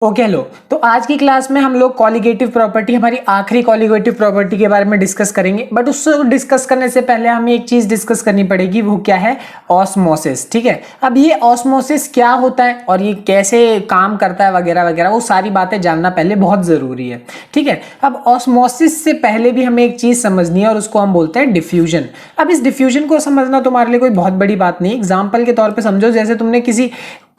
Okay hello. तो आज की क्लास में हम लोग कॉलिगेटिव प्रॉपर्टी, हमारी आखिरी कॉलिगेटिव प्रॉपर्टी के बारे में डिस्कस करेंगे। बट उससे डिस्कस करने से पहले हमें एक चीज डिस्कस करनी पड़ेगी, वो क्या है? ऑस्मोसिस। ठीक है, अब ये ऑस्मोसिस क्या होता है और ये कैसे काम करता है वगैरह वगैरह, वो सारी बातें जानना पहले बहुत जरूरी है। ठीक है, अब ऑस्मोसिस से पहले भी हमें एक चीज समझनी है और उसको हम बोलते हैं डिफ्यूजन। अब इस डिफ्यूजन को समझना तुम्हारे लिए कोई बहुत बड़ी बात नहीं। एग्जाम्पल के तौर पर समझो, जैसे तुमने किसी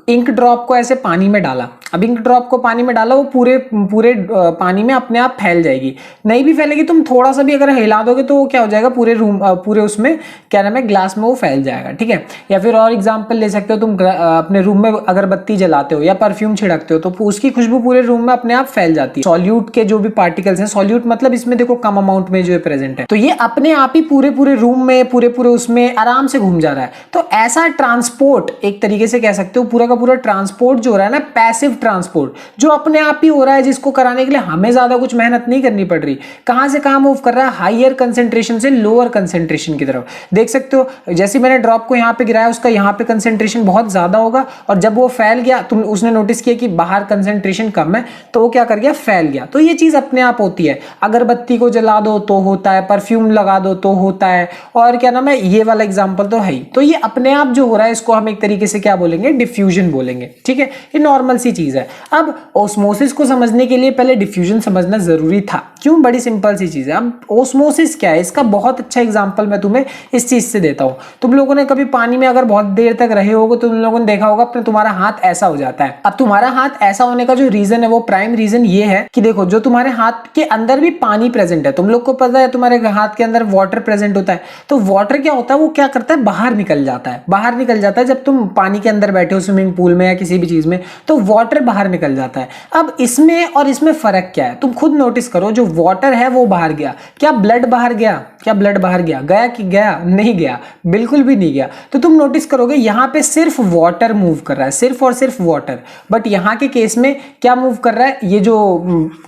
इंक ड्रॉप को ऐसे पानी में डाला। अब इंक ड्रॉप को पानी में डाला, वो पूरे पूरे पानी में अपने आप फैल जाएगी। नहीं भी फैलेगी, तुम थोड़ा सा भी अगर हिला दोगे तो वो क्या हो जाएगा, पूरे रूम पूरे उसमें क्या नाम है, ग्लास में वो फैल जाएगा। ठीक है, या फिर और एग्जांपल ले सकते हो, तुम अपने रूम में अगरबत्ती जलाते हो या परफ्यूम छिड़कते हो तो उसकी खुशबू पूरे रूम में अपने आप फैल जाती है। सॉल्यूट के जो भी पार्टिकल्स हैं, सॉल्यूट मतलब इसमें देखो कम अमाउंट में जो है प्रेजेंट है, तो ये अपने आप ही पूरे पूरे रूम में पूरे पूरे उसमें आराम से घूम जा रहा है। तो ऐसा ट्रांसपोर्ट एक तरीके से कह सकते हो, पूरा का पूरा ट्रांसपोर्ट जो हो रहा है ना, पैसिव ट्रांसपोर्ट, जो अपने आप ही हो रहा है, जिसको कराने के लिए हमें ज्यादा कुछ मेहनत नहीं करनी पड़ रही। कहां से कहां मूव कर रहा है? हायर कंसेंट्रेशन से लोअर कंसेंट्रेशन की तरफ। देख सकते हो, जैसे मैंने ड्रॉप को यहां पे गिराया, उसका यहां पे कंसेंट्रेशन बहुत ज्यादा होगा, और जब वो फैल गया, तुम उसने नोटिस किया कि बाहर कंसेंट्रेशन कम है, तो वो क्या कर गया, फैल गया। तो ये चीज अपने आप होती है। अगरबत्ती को जला दो तो होता है, परफ्यूम लगा दो तो होता है, और क्या नाम है, ये वाला एग्जाम्पल तो है ही। तो ये अपने आप जो हो रहा है, इसको हम एक तरीके से क्या बोलेंगे, डिफ्यूजन बोलेंगे। ठीक है, ये नॉर्मल सी चीज है। अब ओस्मोसिस को समझने के लिए पहले डिफ्यूजन समझना जरूरी था। क्यों? बड़ी सिंपल सी चीज है। अब ओस्मोसिस क्या है, इसका बहुत अच्छा एग्जांपल मैं तुम्हें इस चीज से देता हूं। तुम लोगों ने कभी पानी में अगर बहुत देर तक रहे होगे तो तुम लोगों ने देखा होगा अपने तुम्हारा हाथ ऐसा हो जाता है। अब तुम्हारा हाथ ऐसा होने का जो रीजन है, वो प्राइम रीजन ये है कि देखो, जो तुम्हारे हाथ के अंदर भी पानी प्रेजेंट है, तुम लोग को पता है तुम्हारे हाथ के अंदर वाटर प्रेजेंट होता है। तो वाटर क्या होता है, वो क्या करता है, बाहर निकल जाता है। बाहर निकल जाता है जब तुम पानी के अंदर बैठे हो, स्विमिंग पूल में या किसी भी चीज में, तो वाटर बाहर निकल जाता है। अब इसमें और इसमें फर्क क्या है, तुम खुद नोटिस करो। जो वाटर है वो बाहर गया, क्या ब्लड बाहर गया? क्या ब्लड बाहर गया? गया कि गया? नहीं गया, बिल्कुल भी नहीं गया। तो तुम नोटिस करोगे यहां पे सिर्फ वाटर मूव कर रहा है, सिर्फ और सिर्फ वाटर। बट यहां के केस में क्या मूव कर रहा है, ये जो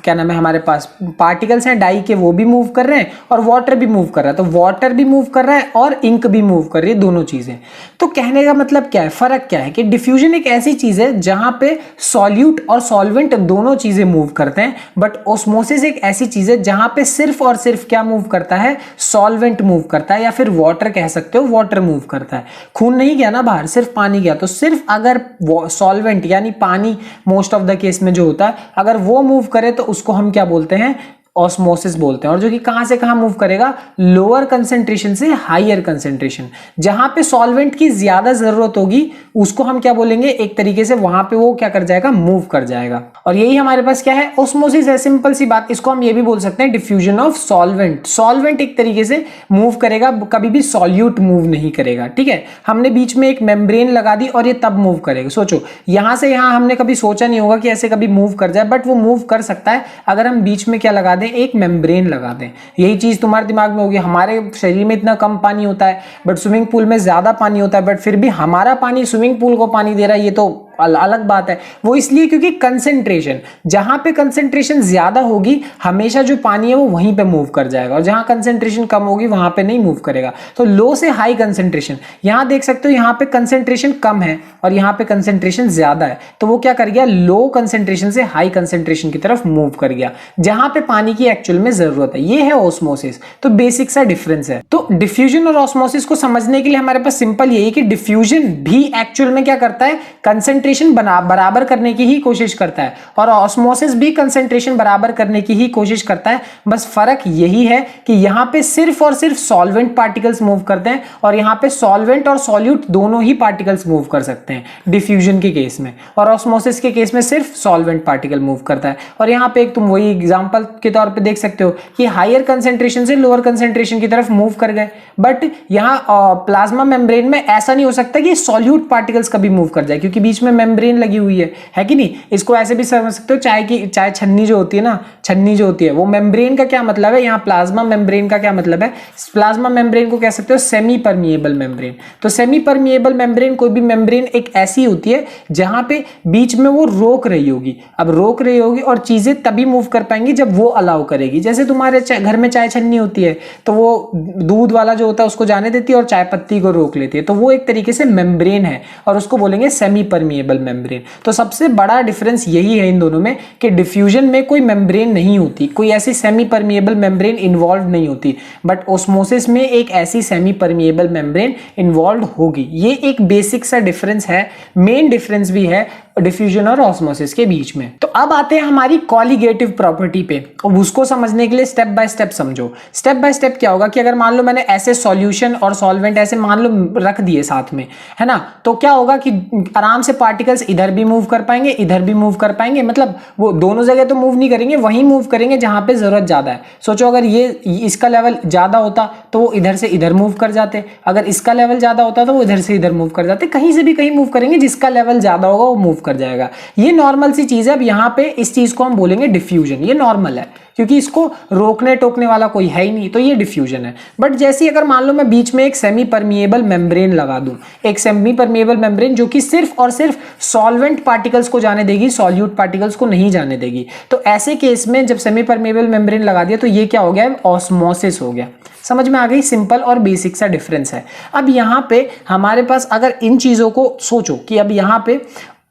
क्या नाम है, हमारे पास पार्टिकल्स हैं डाई के, वो भी मूव कर रहे हैं और वाटर भी मूव कर रहा है। तो वाटर भी मूव कर रहा है और इंक भी मूव कर रही है, दोनों चीजें। तो कहने का मतलब क्या है, फर्क क्या है कि डिफ्यूजन एक ऐसी चीज है जहां पे सॉल्यूट और सॉल्वेंट दोनों चीजें मूव करते हैं। बट ओस्मोसिस एक ऐसी चीज है जहां पे सिर्फ और सिर्फ क्या मूव करता है, सॉल्वेंट मूव करता है, या फिर वाटर कह सकते हो, वाटर मूव करता है। खून नहीं गया ना बाहर, सिर्फ पानी गया। तो सिर्फ अगर सॉल्वेंट यानी पानी मोस्ट ऑफ द केस में जो होता है, अगर वो मूव करे तो उसको हम क्या बोलते हैं, ऑस्मोसिस बोलते हैं। और जो कि कहां से कहां मूव करेगा, लोअर कंसेंट्रेशन से हायर कंसेंट्रेशन। जहां पे सॉल्वेंट की ज्यादा जरूरत होगी उसको हम क्या बोलेंगे, एक तरीके से वहां पे वो क्या कर जाएगा, मूव कर जाएगा। और यही हमारे पास क्या है, ऑस्मोसिस है। सिंपल सी बात। इसको हम ये भी बोल सकते हैं डिफ्यूजन ऑफ सॉल्वेंट। सॉल्वेंट एक तरीके से मूव करेगा, कभी भी सॉल्यूट मूव नहीं करेगा। ठीक है, हमने बीच में एक मेम्ब्रेन लगा दी और ये तब मूव करेगा। सोचो, यहां से यहां हमने कभी सोचा नहीं होगा कि ऐसे कभी मूव कर जाए, बट वो मूव कर सकता है अगर हम बीच में क्या लगा दें, एक मेम्ब्रेन लगा दें। यही चीज तुम्हारे दिमाग में होगी, हमारे शरीर में इतना कम पानी होता है बट स्विमिंग पूल में ज्यादा पानी होता है, बट फिर भी हमारा पानी स्विमिंग पूल को पानी दे रहा है, ये तो अलग बात है। वो इसलिए क्योंकि कंसेंट्रेशन, जहां पे कंसेंट्रेशन ज्यादा होगी हमेशा जो पानी है वो वहीं पे मूव कर जाएगा, और जहां कंसेंट्रेशन कम होगी वहां पे नहीं मूव करेगा। तो लो से हाई कंसेंट्रेशन, यहां देख सकते हो यहां पे कंसेंट्रेशन कम है और यहां पे कंसेंट्रेशन ज्यादा है, तो वो क्या कर गया, लो कंसेंट्रेशन से हाई कंसेंट्रेशन की तरफ मूव कर गया, जहां पे पानी की एक्चुअल में जरूरत है। ये है ऑस्मोसिस। तो बेसिक सा डिफरेंस है। तो डिफ्यूजन और ऑस्मोसिस को समझने के लिए हमारे पास सिंपल यही कि डिफ्यूजन भी एक्चुअल में क्या करता है, कंसेंट्रेशन बराबर करने की ही कोशिश करता है, और ऑस्मोसिस भी कंसेंट्रेशन बराबर करने की ही कोशिश करता है। बस फर्क यही है कि यहां पे सिर्फ और सिर्फ सॉल्वेंट पार्टिकल्स मूव करते हैं और यहां पे सॉल्वेंट और सॉल्यूट दोनों ही पार्टिकल्स मूव कर सकते हैं डिफ्यूजन के केस में, और ऑस्मोसिस के केस में सिर्फ सॉल्वेंट पार्टिकल मूव करता है। और यहां पे एक तुम वही एग्जांपल के तौर पे देख सकते हो कि हायर कंसेंट्रेशन से लोअर कंसेंट्रेशन की तरफ मूव कर गए, बट यहां प्लाज्मा मेम्ब्रेन में ऐसा नहीं हो सकता कि सॉल्यूट पार्टिकल्स कभी मूव कर जाए, क्योंकि बीच में मेम्ब्रेन लगी हुई है कि नहीं। इसको ऐसे भी समझ सकते हो, चाय छन्नी जो होती है ना, छन्नी जो होती है, वो मेम्ब्रेन का क्या मतलब है, यहाँ प्लाज्मा मेम्ब्रेन का क्या मतलब है। प्लाज्मा मेम्ब्रेन को कह सकते हो सेमी परमिएबल मेम्ब्रेन। तो सेमी परमिएबल मेम्ब्रेन, कोई भी मेम्ब्रेन एक ऐसी होती है जहां पे बीच में वो रोक रही होगी। अब रोक रही होगी और चीजें तभी मूव कर पाएंगी जब वो अलाउ करेगी। जैसे तुम्हारे घर में चाय छन्नी होती है तो वो दूध वाला जो होता है उसको जाने देती है और चाय पत्ती को रोक लेती है, तो वो एक तरीके से मेम्ब्रेन है और उसको बोलेंगे सेमी परमिएबल परमिएबल मेम्ब्रेन। तो सबसे बड़ा डिफरेंस यही है इन दोनों में कि डिफ्यूजन में कोई मेम्ब्रेन नहीं होती, कोई ऐसी सेमी परमिएबल मेम्ब्रेन इन्वॉल्व नहीं होती, बट ऑस्मोसिस में एक ऐसी सेमी परमिएबल मेम्ब्रेन इन्वॉल्व होगी। ये एक बेसिक सा डिफरेंस है, मेन डिफरेंस भी है डिफ्यूजन और ऑस्मोसिस के बीच में। तो अब आते हैं हमारी कॉलिगेटिव प्रॉपर्टी पे, और उसको समझने के लिए स्टेप बाय स्टेप समझो। स्टेप बाय स्टेप क्या होगा कि अगर मान लो मैंने ऐसे सॉल्यूशन और सॉल्वेंट ऐसे मान लो रख दिए साथ में, है ना, तो क्या होगा कि आराम से पार्टिकल्स इधर भी मूव कर पाएंगे, इधर भी मूव कर पाएंगे, मतलब वो दोनों जगह तो मूव नहीं करेंगे, वहीं मूव करेंगे जहां पे जरूरत ज्यादा है। सोचो अगर ये इसका लेवल ज्यादा होता तो वो इधर से इधर मूव कर जाते, अगर इसका लेवल ज्यादा होता तो वो इधर से इधर मूव कर जाते, कहीं से भी कहीं मूव करेंगे, जिसका लेवल ज्यादा होगा वो मूव कर जाएगा। ये नॉर्मल सी चीज है। अब यहाँ पे इस चीज को हम बोलेंगे डिफ्यूजन, ये नॉर्मल है क्योंकि इसको रोकने टोकने वाला कोई है ही नहीं, तो ये डिफ्यूजन है। बट जैसे अगर मान लो मैं बीच में एक सेमी परमिएबल मेम्ब्रेन लगा दूं, एक सेमी परमिएबल मेम्ब्रेन जो कि सिर्फ और सिर्फ सॉल्वेंट पार्टिकल्स को जाने देगी, सॉल्यूट पार्टिकल्स को नहीं जाने देगी, तो ऐसे केस में जब सेमी परमिएबल मेम्ब्रेन लगा दिया तो ये क्या हो गया, ऑस्मोसिस हो गया। समझ में आ गई, सिंपल और बेसिक सा डिफरेंस है। अब यहाँ पे हमारे पास अगर इन चीजों को सोचो कि अब यहाँ पे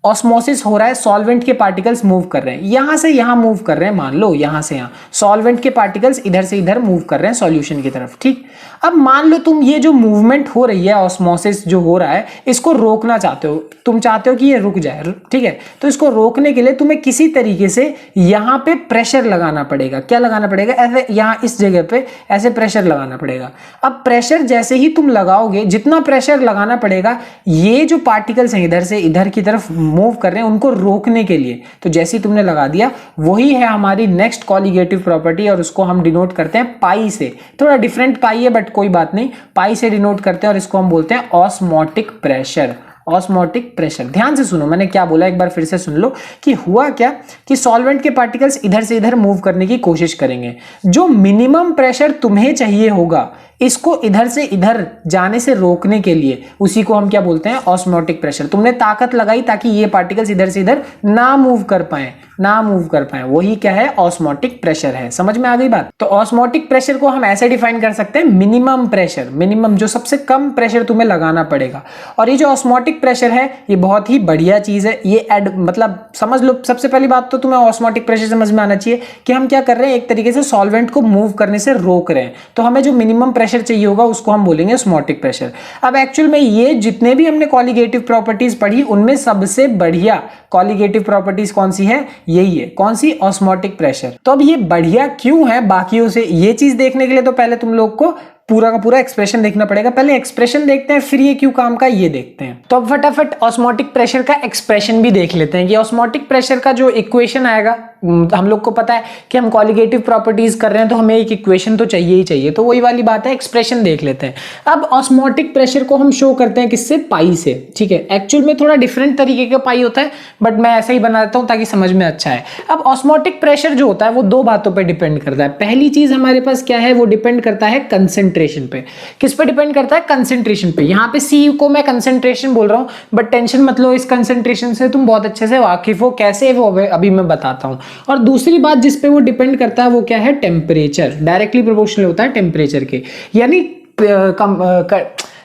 ऑस्मोसिस हो रहा है, सॉल्वेंट के पार्टिकल्स मूव कर रहे हैं, यहां से यहां मूव कर रहे हैं, मान लो यहां से यहां सॉल्वेंट के पार्टिकल्स इधर से इधर मूव कर रहे हैं सॉल्यूशन की तरफ, ठीक। अब मान लो तुम ये जो मूवमेंट हो रही है, ऑस्मोसिस जो हो रहा है, इसको रोकना चाहते हो, तुम चाहते हो कि ये रुक जाए, ठीक है। तो इसको रोकने के लिए तुम्हें किसी तरीके से यहां पे प्रेशर लगाना पड़ेगा। क्या लगाना पड़ेगा, ऐसे यहां इस जगह पे ऐसे प्रेशर लगाना पड़ेगा। अब प्रेशर जैसे ही तुम लगाओगे, जितना प्रेशर लगाना पड़ेगा, ये जो पार्टिकल्स हैं इधर से इधर की तरफ मूव कर रहे हैं उनको रोकने के लिए, तो जैसे ही तुमने लगा दिया, वही है हमारी नेक्स्ट कॉलिगेटिव प्रॉपर्टी, और उसको हम डिनोट करते हैं पाई से। थोड़ा डिफरेंट पाई है बट कोई बात नहीं, पाई से डिनोट करते हैं और इसको हम बोलते हैं ऑस्मोटिक प्रेशर। ऑस्मोटिक प्रेशर, ध्यान से सुनो मैंने क्या बोला, एक बार फिर से सुन लो कि हुआ क्या कि सॉल्वेंट के पार्टिकल्स इधर से इधर मूव करने की कोशिश करेंगे। जो मिनिमम प्रेशर तुम्हें चाहिए होगा इसको इधर से इधर जाने से रोकने के लिए, उसी को हम क्या बोलते हैं, ऑस्मोटिक प्रेशर। तुमने ताकत लगाई ताकि ये पार्टिकल्स इधर से इधर ना मूव कर पाए, ना मूव कर पाए, वही क्या है, ऑस्मोटिक प्रेशर है। समझ में आ गई बात। तो ऑस्मोटिक प्रेशर को हम ऐसे डिफाइन कर सकते हैं, मिनिमम प्रेशर, मिनिमम जो सबसे कम प्रेशर तुम्हें लगाना पड़ेगा। और ये जो ऑस्मोटिक प्रेशर है ये बहुत ही बढ़िया चीज है। ये मतलब समझ लो, सबसे पहली बात तो तुम्हें ऑस्मोटिक प्रेशर समझ में आना चाहिए कि हम क्या कर रहे हैं, एक तरीके से सॉल्वेंट को मूव करने से रोक रहे हैं, तो हमें जो मिनिमम प्रेशर चाहिए होगा उसको हम बोलेंगे ऑस्मोटिक प्रेशर। अब एक्चुअल में ये जितने भी हमने कॉलिगेटिव प्रॉपर्टीज पढ़ी उनमें सबसे बढ़िया कॉलिगेटिव प्रॉपर्टीज कौन सी है, यही है, कौन सी, ऑस्मोटिक प्रेशर। तो अब ये बढ़िया क्यों है बाकियों से, ये चीज देखने के लिए तो पहले तुम लोग को पूरा का पूरा एक्सप्रेशन देखना पड़ेगा। पहले एक्सप्रेशन देखते हैं फिर ये क्यों काम का ये देखते हैं। तो अब फटाफट ऑस्मोटिक प्रेशर का एक्सप्रेशन भी देख लेते हैं कि ऑस्मोटिक प्रेशर का जो इक्वेशन आएगा, हम लोग को पता है कि हम कॉलिगेटिव प्रॉपर्टीज कर रहे हैं तो हमें एक इक्वेशन तो चाहिए ही चाहिए, तो वही वाली बात है, एक्सप्रेशन देख लेते हैं। अब ऑस्मोटिक प्रेशर को हम शो करते हैं किससे, पाई से, ठीक है। एक्चुअल में थोड़ा डिफरेंट तरीके का पाई होता है बट मैं ऐसे ही बना देता हूं ताकि समझ में अच्छा है। अब ऑस्मोटिक प्रेशर जो होता है वो दो बातों पर डिपेंड करता है। पहली चीज हमारे पास क्या है, वो डिपेंड करता है कंसेंट्रेशन पे। किस पे डिपेंड करता है, कंसेंट्रेशन पे। यहाँ पे सी को मैं कंसेंट्रेशन बोल रहा हूँ बट टेंशन मत लो, इस कंसेंट्रेशन से तुम बहुत अच्छे से वाकिफ हो, कैसे वो अभी मैं बताता हूँ। और दूसरी बात जिस पे वो डिपेंड करता है वो क्या है, टेम्परेचर, डायरेक्टली प्रोपोर्शनल होता है टेम्परेचर के, यानी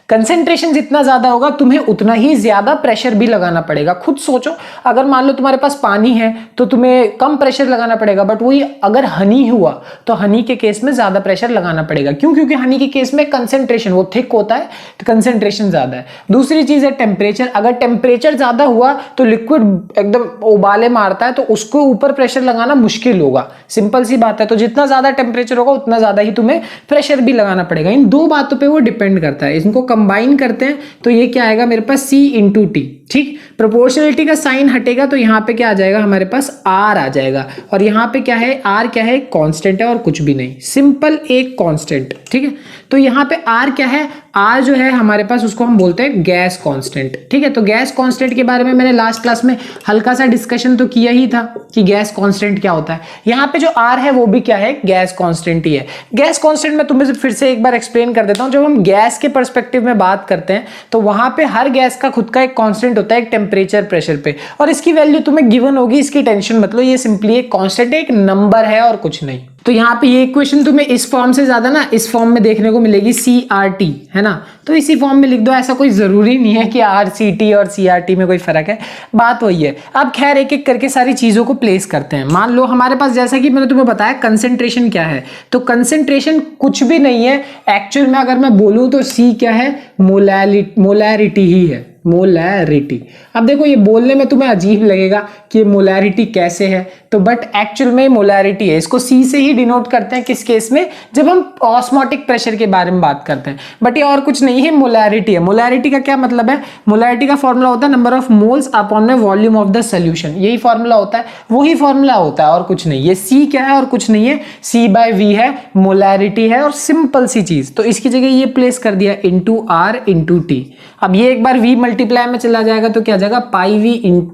कंसेंट्रेशन जितना ज्यादा होगा तुम्हें उतना ही ज्यादा प्रेशर भी लगाना पड़ेगा। खुद सोचो, अगर मान लो तुम्हारे पास पानी है तो तुम्हें कम प्रेशर लगाना पड़ेगा, बट वही अगर हनी हुआ तो हनी के केस में ज्यादा प्रेशर लगाना पड़ेगा। क्यों, क्योंकि हनी के केस में कंसेंट्रेशन वो थिक होता है तो कंसेंट्रेशन ज्यादा है। दूसरी चीज है टेम्परेचर, अगर टेम्परेचर ज्यादा हुआ तो लिक्विड एकदम उबाले मारता है तो उसको ऊपर प्रेशर लगाना मुश्किल होगा, सिंपल सी बात है। तो जितना ज्यादा टेम्परेचर होगा उतना ज्यादा ही तुम्हें प्रेशर भी लगाना पड़ेगा। इन दो बातों पर वो डिपेंड करता है। इनको कंबाइन करते हैं तो ये क्या आएगा मेरे पास, C इंटू टी, ठीक। प्रोपोर्शनलिटी का साइन हटेगा तो यहाँ पे क्या आ जाएगा, हमारे पास R आ जाएगा, और यहाँ पे क्या है, R क्या है, कांस्टेंट है और कुछ भी नहीं, सिंपल एक कांस्टेंट, ठीक है। तो यहाँ पे R क्या है, R जो है हमारे पास उसको हम बोलते हैं गैस कांस्टेंट, ठीक है। तो गैस कांस्टेंट के बारे में मैंने लास्ट क्लास में हल्का सा डिस्कशन तो किया ही था कि गैस कांस्टेंट क्या होता है। यहाँ पे जो R है वो भी क्या है, गैस कांस्टेंट ही है। गैस कांस्टेंट मैं तुम्हें फिर से एक बार एक्सप्लेन कर देता हूँ। जब हम गैस के पर्सपेक्टिव में बात करते हैं तो वहां पे हर गैस का खुद का एक कांस्टेंट होता है, एक टेम्परेचर प्रेशर पे, और इसकी वैल्यू तुम्हें गिवन होगी, इसकी टेंशन मत लो, ये सिंपली एक कांस्टेंट, एक नंबर है और कुछ नहीं। तो यहाँ पे ये इक्वेशन तुम्हें इस फॉर्म से ज्यादा ना इस फॉर्म में देखने को मिलेगी, CRT, है ना, तो इसी फॉर्म में लिख दो। ऐसा कोई जरूरी नहीं है कि RCT और CRT में कोई फर्क है, बात वही है। अब खैर एक एक करके सारी चीजों को प्लेस करते हैं। मान लो हमारे पास, जैसा कि मैंने तुम्हें बताया, कंसेंट्रेशन क्या है, तो कंसेंट्रेशन कुछ भी नहीं है एक्चुअल में, अगर मैं बोलूं तो C क्या है, मोलैरिटी ही है, मोलैरिटी। अब देखो ये बोलने में तुम्हें अजीब लगेगा कि मोलैरिटी कैसे है, तो बट एक्चुअल में मोलैरिटी है। इसको C से ही डिनोट करते हैं, किस केस में, जब हम ऑस्मोटिक प्रेशर के बारे में बात करते हैं, बट ये और कुछ नहीं है, मोलैरिटी है। मोलैरिटी का क्या मतलब है, मोलैरिटी का फॉर्मूला होता है नंबर ऑफ मोल्स अपॉन में वॉल्यूम ऑफ द सोल्यूशन, यही फॉर्मूला होता है, वही फॉर्मूला होता है और कुछ नहीं। ये C क्या है और कुछ नहीं है, C/V है, मोलैरिटी है, और सिंपल सी चीज, तो इसकी जगह ये प्लेस कर दिया इंटू R इंटू T। अब ये एक बार V मल्टीप्लाई में चला जाएगा तो क्या आ जाएगा, pi V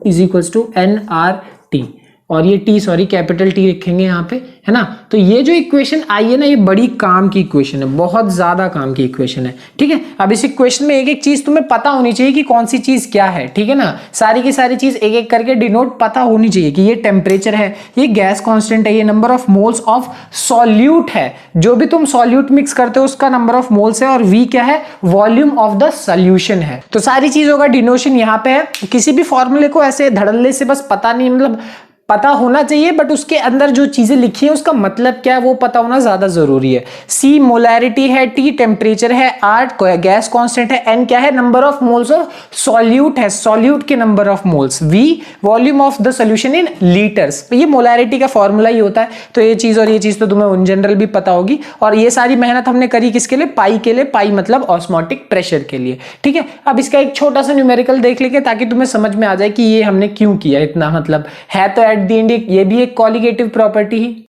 is equals to NRT, और ये T सॉरी कैपिटल T लिखेंगे यहाँ पे, है ना। तो ये जो इक्वेशन आई है ना, ये बड़ी काम की इक्वेशन है, बहुत ज्यादा काम की इक्वेशन है, ठीक है। अब इस इक्वेशन में एक एक चीज तुम्हें पता होनी चाहिए कि कौन सी चीज क्या है, ठीक है ना। सारी की सारी चीज एक एक करके डिनोट पता होनी चाहिए कि ये टेम्परेचर है, ये गैस कांस्टेंट है, ये number of moles of solute है, जो भी तुम सॉल्यूट मिक्स करते हो उसका नंबर ऑफ मोल्स है, और V क्या है, वॉल्यूम ऑफ द सोल्यूशन है। तो सारी चीजों का डिनोशन यहाँ पे है। किसी भी फॉर्मूले को ऐसे धड़ल्ले से बस पता नहीं, मतलब पता होना चाहिए, बट उसके अंदर जो चीजें लिखी है उसका मतलब क्या है वो पता होना ज्यादा जरूरी है। C मोलैरिटी है, T टेम्परेचर है, R गैस कांस्टेंट है, N क्या है, number of moles of solute है, सॉल्यूट के number of moles, V volume of the solution in litres. ये मोलैरिटी का फॉर्मूला ही होता है। तो ये चीज और ये चीज तो तुम्हें इन जनरल भी पता होगी, और ये सारी मेहनत हमने करी किसके लिए, पाई के लिए, पाई मतलब ऑस्मोटिक प्रेशर के लिए, ठीक है। अब इसका एक छोटा सा न्यूमेरिकल देख लेंगे ताकि तुम्हें समझ में आ जाए कि ये हमने क्यों किया इतना, मतलब है तो एट द एंड ये भी एक कॉलिगेटिव प्रॉपर्टी ही।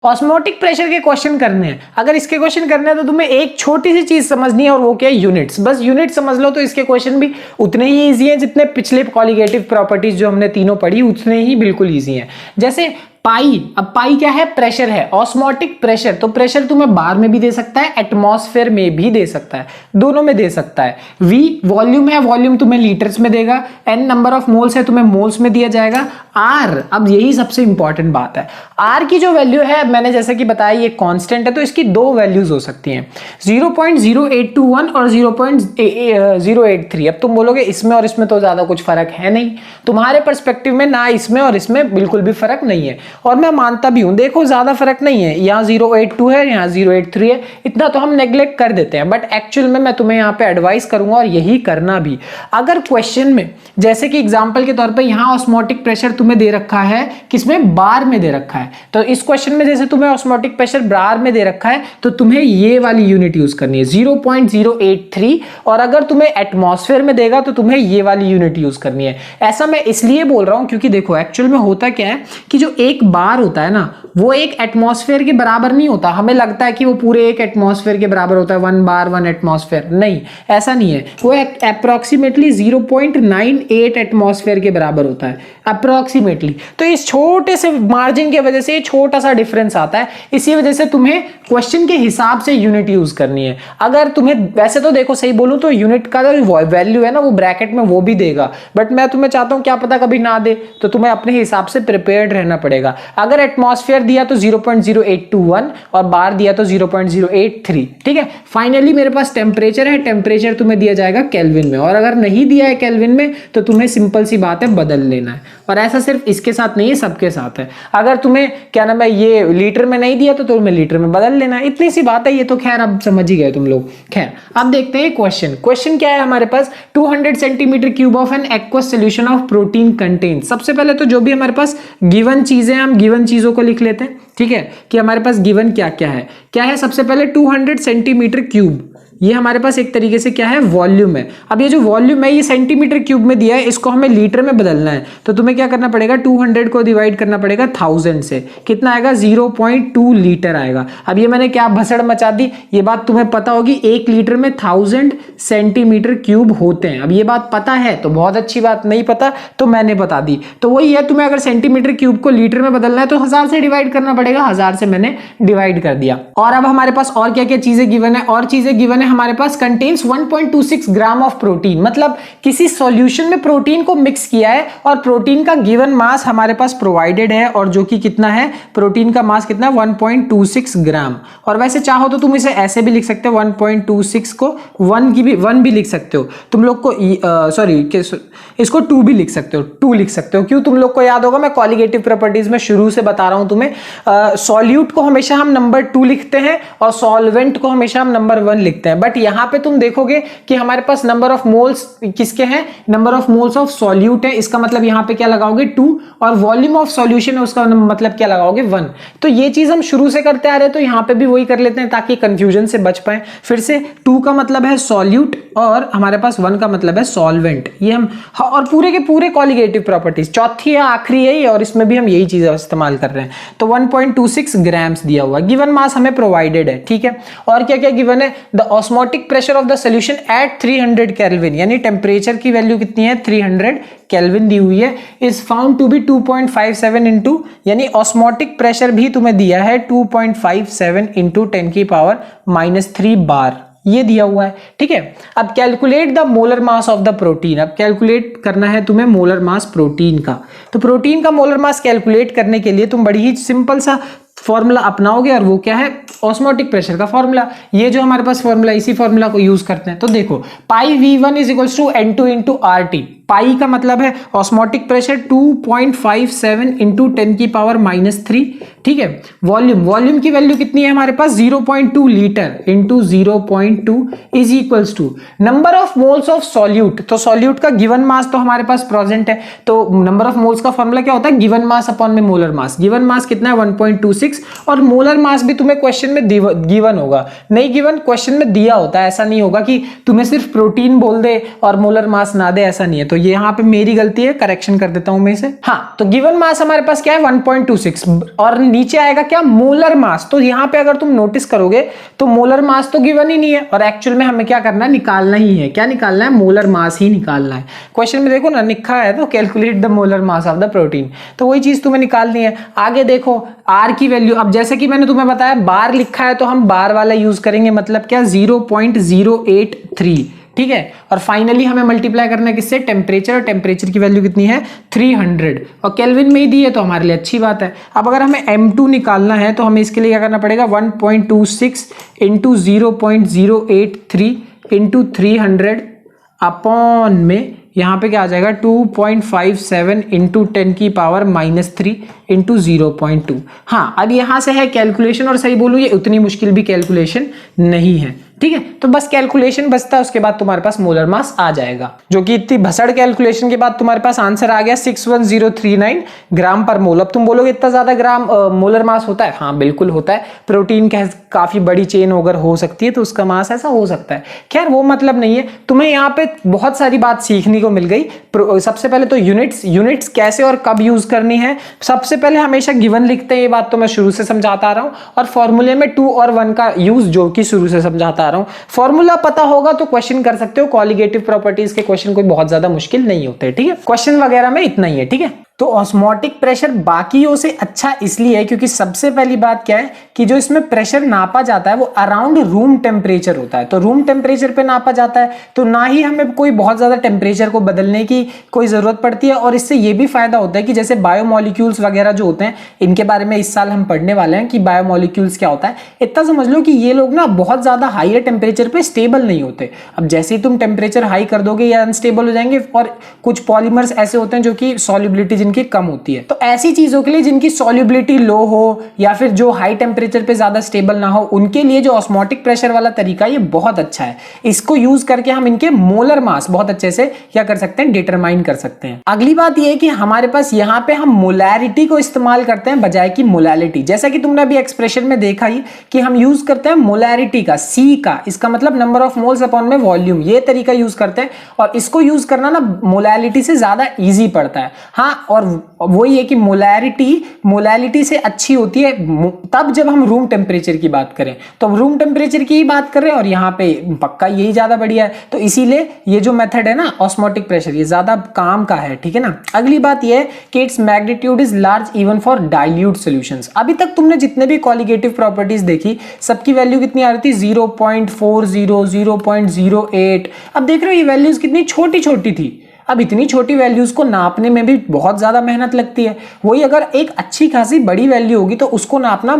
ऑस्मोटिक प्रेशर के क्वेश्चन करने हैं, अगर इसके क्वेश्चन करने हैं तो तुम्हें एक छोटी सी चीज समझनी है, और वो क्या है, यूनिट्स। बस यूनिट समझ लो तो इसके क्वेश्चन भी उतने ही इजी हैं जितने पिछले कॉलिगेटिव प्रॉपर्टीज जो हमने तीनों पढ़ी उतने ही बिल्कुल इजी हैं। जैसे पाई, अब पाई क्या है, प्रेशर है, ऑस्मोटिक प्रेशर, तो प्रेशर तुम्हें बार में भी दे सकता है, एटमॉस्फेयर में भी दे सकता है, दोनों में दे सकता है। V वॉल्यूम है, वॉल्यूम तुम्हें लीटर्स में देगा, N नंबर ऑफ मोल्स है, तुम्हें मोल्स में दिया जाएगा। R, अब यही सबसे इंपॉर्टेंट बात है, R की जो वैल्यू है, मैंने जैसा कि बताया ये कांस्टेंट है, तो इसकी दो वैल्यूज हो सकती हैं, 0.0821 और 0.083। अब तुम बोलोगे इसमें और इसमें तो ज्यादा कुछ फर्क है नहीं, तुम्हारे पर्सपेक्टिव में ना इसमें और इसमें बिल्कुल भी फर्क नहीं है, और मैं मानता भी हूं, देखो ज्यादा फर्क नहीं है, यहाँ 082 है, यहाँ 083 है, इतना तो हम नेग्लेक्ट कर देते हैं, बट एक्चुअल में मैं तुम्हें यहाँ पे एडवाइस करूंगा और यही करना भी। अगर क्वेश्चन में जैसे कि एग्जांपल के तौर पे यहाँ ऑस्मोटिक प्रेशर तुम्हें दे रखा है, किसमें, बार में दे रखा है, तो इस क्वेश्चन में जैसे तुम्हें ऑस्मोटिक प्रेशर बार में दे रखा है, तो तुम्हें ये वाली यूनिट यूज करनी है 0.083, और अगर तुम्हें एटमॉस्फेयर में देगा तो तुम्हें ये वाली यूनिट यूज करनी है। ऐसा मैं इसलिए बोल रहा हूं क्योंकि देखो एक्चुअल में होता क्या है कि जो एक बार होता है ना, वो एक एटमॉस्फेयर के बराबर नहीं होता। हमें लगता है कि वो पूरे एक एटमॉस्फेयर के बराबर होता है, 1 बार 1 एटमॉस्फेयर, नहीं, ऐसा नहीं है। वो अप्रोक्सीमेटली 0.98 एटमॉस्फेयर के बराबर होता है, अप्रोक्सीमेटली। तो इस छोटे से मार्जिन की वजह से ये छोटा सा डिफरेंस आता है, इसी वजह से तुम्हें क्वेश्चन के हिसाब से यूनिट यूज करनी है। अगर तुम्हें वैसे तो देखो सही बोलूं तो यूनिट का जो वैल्यू है ना, वो ब्रैकेट में वो भी देगा, बट मैं तुम्हें चाहता हूं क्या पता कभी ना दे, तो तुम्हें अपने हिसाब से प्रिपेयर्ड रहना पड़ेगा। अगर एटमॉस्फेयर दिया तो 0.0821 और बार दिया तो 0.083, ठीक है। फाइनली मेरे पास टेम्परेचर है, टेम्परेचर तुम्हें दिया जाएगा केल्विन में, और अगर नहीं दिया है केल्विन में तो तुम्हें सिंपल सी बात है बदल लेना है। और ऐसा सिर्फ इसके साथ नहीं है, सबके साथ है। अगर तुम्हें क्या नाम है ये लीटर में नहीं दिया तो तुम्हें लीटर में बदल लेना है, इतनी सी बात है। ये तो खैर अब समझ ही गए तुम लोग। खैर अब देखते हैं क्वेश्चन। क्वेश्चन क्या है हमारे पास, 200 centimetre cube of an aqueous solution of protein contain. सबसे पहले तो जो भी हमारे पास गिवन चीजें, हम गिवन चीजों को लिख लेते हैं, ठीक है, कि हमारे पास गिवन क्या क्या है। सबसे पहले 200 सेंटीमीटर क्यूब, ये हमारे पास एक तरीके से क्या है, वॉल्यूम है। अब ये जो वॉल्यूम है ये सेंटीमीटर क्यूब में दिया है, इसको हमें लीटर में बदलना है, तो तुम्हें क्या करना पड़ेगा, 200 को डिवाइड करना पड़ेगा 1000 से, कितना आएगा, 0.2 लीटर आएगा। अब ये मैंने क्या भसड़ मचा दी, ये बात तुम्हें पता होगी, 1 लीटर में 1000 सेंटीमीटर क्यूब होते हैं। अब ये बात पता है तो बहुत अच्छी बात, नहीं पता तो मैंने बता दी। तो वही है, तुम्हें अगर सेंटीमीटर क्यूब को लीटर में बदलना है तो 1000 से डिवाइड करना पड़ेगा, 1000 से मैंने डिवाइड कर दिया। और अब हमारे पास और क्या क्या चीजें गिवन है, और चीजें गिवन है हमारे पास कंटेन्स 1.26 ग्राम ऑफ प्रोटीन, मतलब किसी सॉल्यूशन में प्रोटीन को मिक्स किया है और प्रोटीन का गिवन मास हमारे पास प्रोवाइडेड है, और जो कि कितना है, प्रोटीन का मास कितना है 1.26 ग्राम। और वैसे चाहो तो तुम इसे ऐसे भी लिख सकते हो, 1.26 को 1 भी लिख सकते हो तुम लोग को, सॉरी इसको 2 भी लिख सकते हो, 2 लिख सकते हो। क्यों, तुम लोग को याद होगा मैं कॉलिगेटिव प्रॉपर्टीज में शुरू से बता रहा हूं तुम्हें, सॉल्यूट को हमेशा हम नंबर 2 लिखते हैं और सॉल्वेंट को हमेशा हम नंबर 1 लिखते हैं। बट यहां पे तुम देखोगे कि हमारे पास नंबर ऑफ मोल्स किसके हैं, number of moles of solute है, इसका मतलब यहां पे क्या लगाओगे 2, और वॉल्यूम ऑफ सॉल्यूशन है उसका मतलब क्या लगाओगे 1। तो ये चीज हम शुरू से करते आ रहे हैं, तो यहां पे भी वही कर लेते हैं ताकि कंफ्यूजन से बच पाए। फिर से 2 का मतलब है सॉल्यूट और हमारे पास 1 का मतलब है सॉल्वेंट। ये हम और पूरे के पूरे कॉलिगेटिव प्रॉपर्टीज, चौथी है आखिरी है और इसमें भी हम यही चीज इस्तेमाल कर रहे हैं। तो 1.26 ग्राम्स दिया हुआ, गिवन मास हमें प्रोवाइडेड है, ठीक है। और क्या क्या गिवन है, the osmotic pressure of the solution at 300 kelvin, यानी टेम्परेचर की वैल्यू कितनी है 300 केल्विन दी हुई है, is found to be 2.57 into, यानी ऑस्मोटिक प्रेशर भी तुम्हें दिया है 2.57 इंटू 10⁻³ बार, ये दिया हुआ है, ठीक है। अब calculate the molar mass of the protein, अब कैलकुलेट करना है तुम्हें मोलर मास प्रोटीन का। तो प्रोटीन का मोलर मास कैलकुलेट करने के लिए तुम बड़ी ही सिंपल सा फॉर्मूला अपनाओगे, और वो क्या है, ऑस्मोटिक प्रेशर का फॉर्मूला। ये जो हमारे पास फॉर्मूला, इसी फॉर्मूला को यूज करते हैं। तो देखो pi V1 is equals to N2 into RT। Pi का मतलब है ऑस्मोटिक प्रेशर 2.57 इंटू 10⁻³ ठीक है। वॉल्यूम की वैल्यू कितनी है हमारे पास 0.2 litre into 0.2 is equals to number of moles of solute. तो सॉल्यूट का गिवन मास तो हमारे पास प्रेजेंट है, तो नंबर ऑफ मोल्स का फॉर्मूला क्या होता है, गिवन मास अपॉन में मोलर मास। गिवन मास कितना है 1.26, और मोलर मास भी तुम्हें क्वेश्चन में गिवन होगा, नहीं गिवन क्वेश्चन में दिया होता है। ऐसा नहीं होगा कि तुम्हें सिर्फ प्रोटीन बोल दे और मोलर मास ना दे, ऐसा नहीं है। तो ये यहाँ पे मेरी गलती है, करेक्शन कर देता हूं मैं इसे। हाँ, तो गिवन मास हमारे पास क्या है 1.26, और नीचे आएगा क्या मोलर मास। तो यहाँ पे अगर तुम नोटिस करोगे तो मोलर मास तो गिवन ही नहीं है, और एक्चुअल में हमें क्या करना है, निकालना ही है। क्या निकालना है, मोलर मास ही निकालना है। क्वेश्चन में देखो ना लिखा है तो calculate the molar mass of the protein, तो वही चीज तुम्हें निकालनी है। आगे देखो आर की वैल्यू, अब जैसे कि मैंने तुम्हें बताया बार लिखा है तो हम बार वाला यूज करेंगे, मतलब क्या 0.083 ठीक है। और फाइनली हमें मल्टीप्लाई करना है किससे, टेम्परेचर, और टेम्परेचर की वैल्यू कितनी है 300, और केल्विन में ही दी है तो हमारे लिए अच्छी बात है। अब अगर हमें M2 निकालना है तो हमें इसके लिए क्या करना पड़ेगा, 1.26 इंटू 0.083 इंटू 300 अपॉन में यहाँ पे क्या आ जाएगा 2.57 इंटू 10⁻³ इंटू 0.2। हाँ, अब यहाँ से है कैलकुलेशन, और सही बोलूँ ये उतनी मुश्किल भी कैलकुलेशन नहीं है, ठीक है। तो बस कैलकुलेशन बचता है, उसके बाद तुम्हारे पास मोलर मास आ जाएगा, जो कि इतनी भसड़ कैलकुलेशन के बाद तुम्हारे पास आंसर आ गया 61039 ग्राम पर मोल। अब तुम बोलोगे इतना ज्यादा ग्राम मोलर मास होता है, हाँ बिल्कुल होता है। प्रोटीन काफी बड़ी चेन अगर हो सकती है तो उसका मास ऐसा हो सकता है। खैर वो मतलब नहीं है, तुम्हें यहाँ पे बहुत सारी बात सीखने को मिल गई। सबसे पहले तो यूनिट्स कैसे और कब यूज करनी है। सबसे पहले हमेशा गिवन लिखते हैं, ये बात तो मैं शुरू से समझाता आ रहा हूँ, और फॉर्मूले में 2 और 1 का यूज जो कि शुरू से समझाता आ रहा हूँ। फॉर्मूला पता होगा तो क्वेश्चन कर सकते हो, कॉलिगेटिव प्रॉपर्टीज के क्वेश्चन कोई बहुत ज्यादा मुश्किल नहीं होते, ठीक है। क्वेश्चन वगैरह में इतना ही है, ठीक है। तो ऑस्मोटिक प्रेशर बाकियों से अच्छा इसलिए है क्योंकि सबसे पहली बात क्या है कि जो इसमें प्रेशर नापा जाता है वो अराउंड रूम टेम्परेचर होता है। तो रूम टेम्परेचर पे नापा जाता है, तो ना ही हमें कोई बहुत ज्यादा टेम्परेचर को बदलने की कोई जरूरत पड़ती है। और इससे ये भी फायदा होता है कि जैसे बायोमोलिक्यूल्स वगैरह जो होते हैं, इनके बारे में इस साल हम पढ़ने वाले हैं कि बायोमोलिक्यूल्स क्या होता है। इतना समझ लो कि ये लोग ना बहुत ज्यादा हाईयर टेम्परेचर पे स्टेबल नहीं होते। अब जैसे ही तुम टेम्परेचर हाई कर दोगे या अनस्टेबल हो जाएंगे, और कुछ पॉलीमर्स ऐसे होते हैं जो कि सॉल्युबिलिटी की कम होती है। तो ऐसी चीजों के लिए जिनकी सॉल्युबिलिटी लो हो या फिर जो हाई टेम्परेचर पे ज्यादा स्टेबल ना हो, उनके लिए जो ऑस्मोटिक प्रेशर वाला तरीका ये बहुत अच्छा है। इसको यूज करके हम इनके मोलर मास बहुत अच्छे से क्या कर सकते हैं, डिटरमाइन कर सकते हैं। अगली बात ये है कि हमारे पास यहाँ पे हम मोलैरिटी को इस्तेमाल करते हैं बजाय की मोलैलिटी। जैसा कि तुमने अभी एक्सप्रेशन में देखा ही कि हम यूज करते हैं मोलैरिटी का, C का, इसका मतलब नंबर ऑफ मोल्स अपॉन में वॉल्यूम, ये तरीका यूज करते हैं। और इसको यूज करना ना मोलैलिटी से ज्यादा इजी पड़ता है। हाँ, और वही है कि मोलैरिटी से अच्छी होती है तब जब हम रूम टेम्परेचर की बात करें, तो रूम टेम्परेचर की ही बात कर रहे हैं और यहाँ पे पक्का यही ज्यादा बढ़िया है, तो इसीलिए ये जो मेथड है ना ऑस्मोटिक प्रेशर, ये ज्यादा काम का है, ठीक है ना। अगली बात ये है कि its magnitude is large even for dilute solutions. अभी तक तुमने जितने भी कॉलिगेटिव प्रॉपर्टीज देखी सबकी वैल्यू कितनी आ रही थी 0.40, 0.08। अब देख रहे हो ये वैल्यूज कितनी छोटी छोटी थी। अब इतनी छोटी वैल्यूज को नापने में भी बहुत ज्यादा मेहनत लगती है। वही अगर एक अच्छी खासी बड़ी वैल्यू होगी तो उसको नापना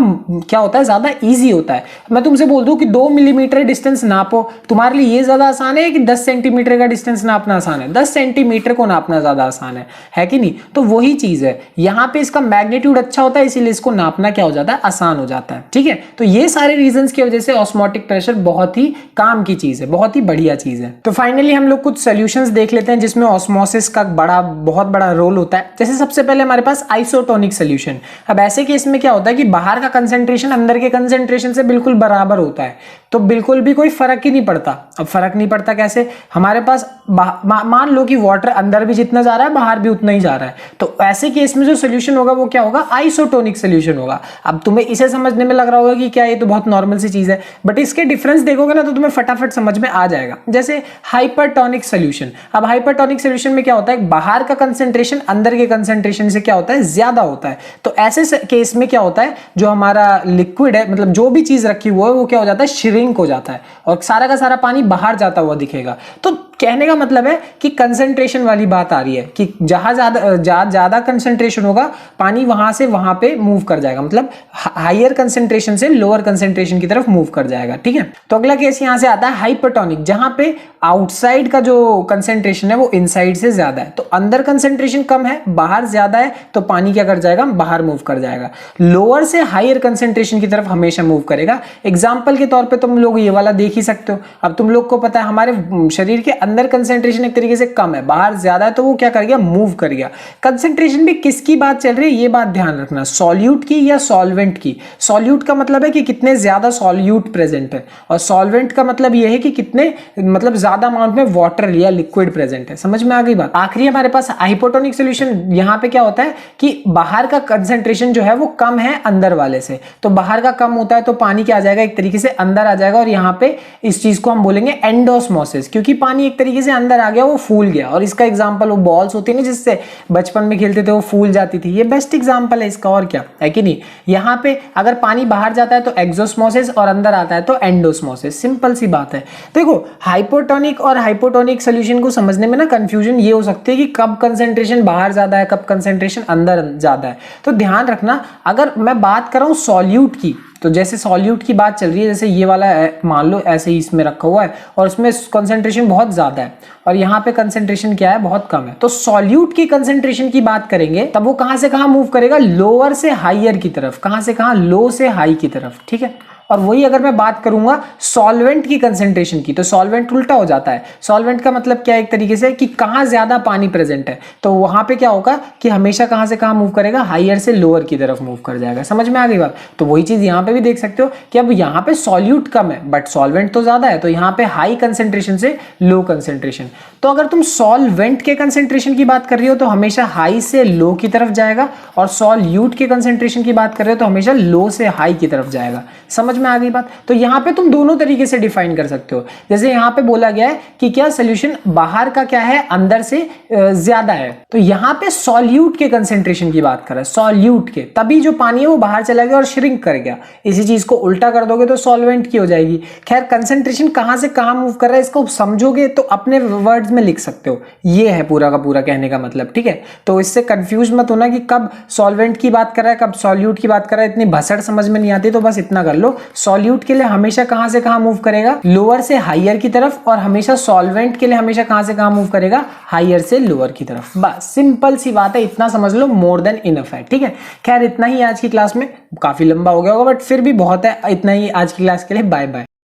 क्या होता है, ज्यादा इजी होता है। मैं तुमसे बोल दूं कि 2 मिलीमीटर डिस्टेंस नापो, तुम्हारे लिए ये ज्यादा आसान है कि 10 सेंटीमीटर का डिस्टेंस नापना आसान है? 10 सेंटीमीटर को नापना ज्यादा आसान है कि नहीं? तो वही चीज है, यहाँ पे इसका मैग्नीट्यूड अच्छा होता है इसीलिए इसको नापना क्या हो जाता है, आसान हो जाता है, ठीक है। तो ये सारे रीजंस की वजह से ऑस्मोटिक प्रेशर बहुत ही काम की चीज है, बहुत ही बढ़िया चीज है। तो फाइनली हम लोग कुछ सोल्यूशंस देख लेते हैं जिसमें ऑस्मोसिस का बहुत बड़ा रोल होता है। जैसे सबसे पहले हमारे पास आइसोटोनिक सॉल्यूशन। अब ऐसे केस में क्या होता है कि बाहर का कंसंट्रेशन अंदर के कंसंट्रेशन से बिल्कुल बराबर होता है, तो बिल्कुल भी कोई फर्क ही नहीं पड़ता। अब फर्क नहीं पड़ता कैसे? हमारे पास मान लो कि वाटर अंदर भी जितना जा रहा है बाहर भी उतना ही जा रहा है, तो ऐसे केस में जो सोल्यूशन होगा वो क्या होगा, आइसोटोनिक सोल्यूशन होगा। अब तुम्हें इसे समझने में लग रहा होगा कि क्या ये तो बहुत नॉर्मल सी चीज है, बट इसके डिफरेंस देखोगे ना तो तुम्हें फटाफट समझ में आ जाएगा। जैसे हाइपरटोनिक सोल्यूशन। अब हाइपरटोनिक सोल्यूशन में क्या होता है, बाहर का कंसंट्रेशन अंदर के कंसंट्रेशन से क्या होता है, ज्यादा होता है। तो ऐसे केस में क्या होता है, जो हमारा लिक्विड है, मतलब जो भी चीज रखी हुई है वो क्या हो जाता है, श्रिंक हो जाता है और सारा का सारा पानी बाहर जाता हुआ दिखेगा। तो कहने का मतलब है कि कंसंट्रेशन वाली बात आ रही है कि जहां ज्यादा कंसंट्रेशन होगा पानी वहां से वहां पे मूव कर जाएगा, मतलब हायर कंसंट्रेशन से लोअर कंसंट्रेशन की तरफ मूव कर जाएगा, ठीक है। तो अगला केस यहां से आता है हाइपरटोनिक, जहां पे आउटसाइड का जो कंसंट्रेशन है वो इनसाइड से ज्यादा है। तो अंदर कंसंट्रेशन कम है, बाहर ज्यादा है, तो पानी क्या कर जाएगा, बाहर मूव कर जाएगा। लोअर से हायर कंसंट्रेशन की तरफ हमेशा मूव करेगा। एग्जाम्पल के तौर पर तुम लोग ये वाला देख ही सकते हो। अब तुम लोग को पता है हमारे शरीर के अंदर कंसंट्रेशन एक तरीके से कम है, बाहर ज्यादा है, तो वो क्या कर गया, मूव कर गया। कंसंट्रेशन भी किसकी बात चल रही है ये बात ध्यान रखना, सॉल्यूट की या सॉल्वेंट की। सॉल्यूट का मतलब है कि कितने ज्यादा सॉल्यूट प्रेजेंट है, और सॉल्वेंट का मतलब यह है कि कितने मतलब ज्यादा अमाउंट में वाटर या लिक्विड प्रेजेंट है। समझ में आ गई बात। आखिरी हमारे पास हाइपोटोनिक सॉल्यूशन। यहां पे क्या होता है कि बाहर का कंसंट्रेशन जो है वो कम है अंदर वाले से, तो बाहर का कम होता है तो पानी क्या आ जाएगा, एक तरीके से अंदर आ जाएगा, और यहाँ पे इस चीज को हम बोलेंगे एंडोस्मोसिस, क्योंकि पानी एक तरीके से अंदर आ गया, वो फूल गया। और इसका एग्जांपल वो बॉल्स होती है ना जिससे बचपन में खेलते थे वो फूल जाती थी, ये बेस्ट एग्जांपल है इसका, और क्या है कि नहीं। यहाँ पे अगर पानी बाहर जाता है तो एक्सोस्मोसिस और अंदर आता है तो एंडोस्मोसिस, सिंपल सी बात है। देखो हाइपोटोनिक और हाइपोटोनिक सॉल्यूशन को समझने में ना कंफ्यूजन ये हो सकती है कि कब कंसंट्रेशन बाहर ज्यादा है, कब कंसंट्रेशन अंदर ज्यादा है। तो ध्यान रखना, अगर मैं बात कर रहा हूं सॉल्यूट की, तो जैसे सॉल्यूट की बात चल रही है, जैसे ये वाला मान लो ऐसे ही इसमें रखा हुआ है और उसमें कंसंट्रेशन बहुत ज्यादा है और यहाँ पे कंसंट्रेशन क्या है, बहुत कम है। तो सॉल्यूट की कंसंट्रेशन की बात करेंगे तब वो कहां से कहां मूव करेगा, लोअर से हायर की तरफ। कहां से कहां, लो से हाई की तरफ, ठीक है। और वही अगर मैं बात करूंगा सॉल्वेंट की कंसंट्रेशन की, तो सॉल्वेंट उल्टा हो जाता है। सॉल्वेंट का मतलब क्या है, एक तरीके से कि कहां ज्यादा पानी प्रेजेंट है, तो वहां पे क्या होगा कि हमेशा कहां से कहां मूव करेगा, हायर से लोअर की तरफ मूव कर जाएगा। समझ में आ गई बात। तो वही चीज यहां पे भी देख सकते हो कि अब यहां पे सॉल्यूट कम है बट सॉल्वेंट तो ज्यादा है, तो यहां पे हाई कंसंट्रेशन से लो कंसंट्रेशन। तो अगर तुम सॉल्वेंट के कंसंट्रेशन की बात कर रही हो तो हमेशा हाई से लो की तरफ जाएगा, और सॉल्यूट के कंसंट्रेशन की बात कर रहे हो तो हमेशा लो से हाई की तरफ जाएगा। समझ में आ गई बात। तो यहां पे तुम दोनों तरीके से डिफाइन कर सकते हो। जैसे यहां पे बोला गया है कि क्या सोल्यूशन बाहर का क्या है, अंदर से ज्यादा है, तो यहां पे सॉल्यूट के कंसंट्रेशन की बात कर रहा है, सॉल्यूट के, तभी जो पानी है वो बाहर चला गया और श्रिंक कर गया। इसी चीज को उल्टा कर दोगे तो सॉल्वेंट की हो जाएगी। खैर कंसंट्रेशन कहां से कहां मूव कर रहा है इसको समझोगे तो अपने वर्ड्स में लिख सकते हो, ये है पूरा का पूरा कहने का मतलब, ठीक है। तो इससे कंफ्यूज मत होना कि कब सॉल्वेंट की बात कर रहा है कब सॉल्यूट की बात कर रहा है, इतनी भसड़ समझ में नहीं आती। तो बस इतना कर लो, सॉल्यूट के लिए हमेशा कहां से कहां मूव करेगा, लोअर से हायर की तरफ, और हमेशा सॉल्वेंट के लिए हमेशा कहां से कहां मूव करेगा, हायर से लोअर की तरफ। बस सिंपल सी बात है, इतना समझ लो, मोर देन इनफ है, ठीक है। खैर इतना ही आज की क्लास में, काफी लंबा हो गया होगा बट फिर भी बहुत है, इतना ही आज की क्लास के लिए। Bye bye.